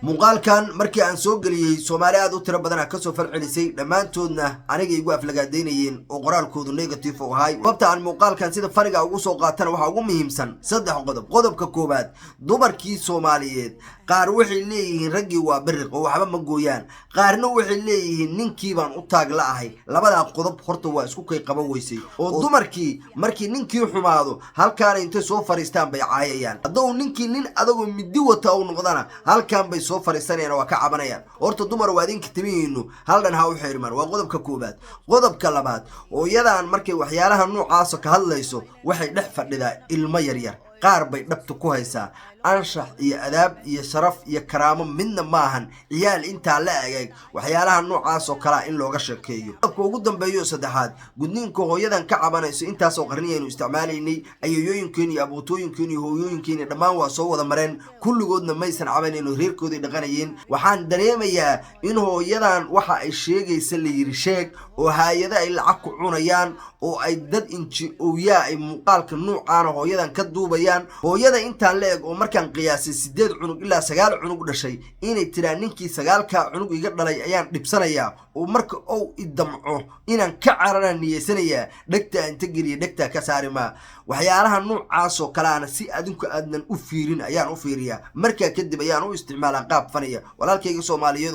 muuqaalkan markii aan soo galiyay Soomaali aad u tiro badan ka soo falcelisay dhamaantoodna aniga igu aflagaadeynayeen oo qoraalkoodu negative u ahay wabta aan muuqaalkan sida fariga ugu soo qaatan waxa ugu muhiimsan saddex qodobka koobaad dumarkii Soomaaliyeed qaar waxay leeyihiin ragii waa bariq oo waxba ma gooyaan qaarna waxay leeyihiin ninkii baan u taag la ahay labada qodob horta waa isku kay qaba weysay oo dumarkii markii ninkii xumaado halkaan intay soo fariistaan bay caayayaan hadduu ninkii nin adagoo midi wata oo noqdana halkaan bay soo fariisanayaan waa ka cabanayaan horta dumar waa idin kitimiinu hal dhan ha u xirmaan waa qodobka koobaad qodobka labaad oo iyadaan markay waxyaalaha noocaas ka hadlayso waxay dhex fadhidaa ilmo yar qaar bay dhabta ku haysaa anshax iyo adaab iyo sharaf iyo karaamo midna maahan ciyaal inta la eegay waxyaalaha noocaas oo kala in looga sheekeeyo qodobka ugu dambeeyo saddexaad gudniinka hooyadan ka cabanayso intaas oo qarniyaynu isticmaalaynay ayeeyooyinkeen iyo abootooyinkeen iyo hooyooyinkeen dhammaan waa soo wada mareen kulligoodna maysan cabanayno reerkoodii dhaqanayeen waxaan dareemayaa in hooyadan waxa ay sheegaysa la yiri sheeg oo hay'ado ay lacag ku cunayaan oo ay dad inji ooyaa ay muuqaalka noocaan hooyadan ka duubayaan hooyada intaan la eeg oo markaan qiyaasay 8 cunug ilaa 9 cunug dhashay inay tiraan ninkii 9ka cunug iga dhalay ayaan dhibsanayaa oo marka oo idamco inaan ka cararan niyeysanayaa dhagta inta gariye dhagta ka saarima waxyaalaha noocaas oo kalaana si adinku aadnan u fiirin ayaan u fiiriyaa marka kadib ayaan u isticmaalaa qaab faniya walaalkayga Soomaaliyeed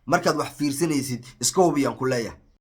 markaad wax fiirsanaysid iska hubiyaan ku leeyahay